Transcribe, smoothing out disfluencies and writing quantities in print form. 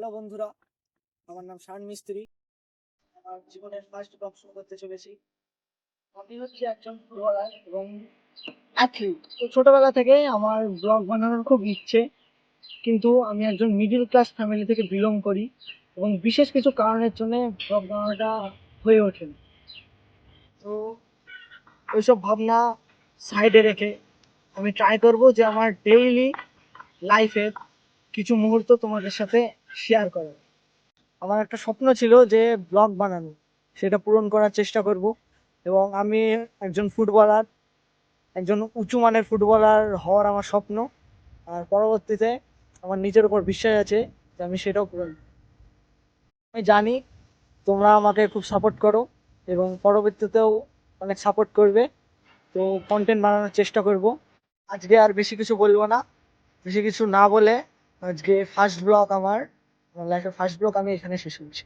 Hello বন্ধুরা, আমার নাম শান মিস্ত্রি। আমার জীবনের ফার্স্ট ব্লগ শুরু করতে চলেছি। আমি হচ্ছে একজন ফুটবলার এবং অ্যাথলিট। তো ছোটবেলা থেকে আমার ব্লগ বানানোর খুব ইচ্ছে, কিন্তু আমি একজন মিডল ক্লাস ফ্যামিলি থেকে বিলং করি এবং বিশেষ কিছু কারণের জন্য ব্লগ বানানোটা হয়ে ওঠেনি। তো ওইসব ভাবনা সাইডে রেখে আমি ট্রাই করব যে আমার ডেইলি লাইফের কিছু মুহূর্ত তোমাদের সাথে শেয়ার করার। আমার একটা স্বপ্ন ছিল যে ব্লগ বানানো, সেটা পূরণ করার চেষ্টা করব। এবং আমি একজন ফুটবলার, একজন উঁচু মানের ফুটবলার হওয়ার আমার স্বপ্ন। আর পরবর্তীতে আমার নিজের উপর বিশ্বাস আছে যে আমি সেটাও পূরণ করব। আমি জানি তোমরা আমাকে খুব সাপোর্ট করো এবং পরবর্তীতেও অনেক সাপোর্ট করবে। তো কন্টেন্ট বানানোর চেষ্টা করব। আজকে আর বেশি কিছু বলবো না, বেশি কিছু না বলে আজকে ফার্স্ট ব্লগ, আমার লাইফের ফার্স্ট ব্লগ আমি এখানে শেষ করছি।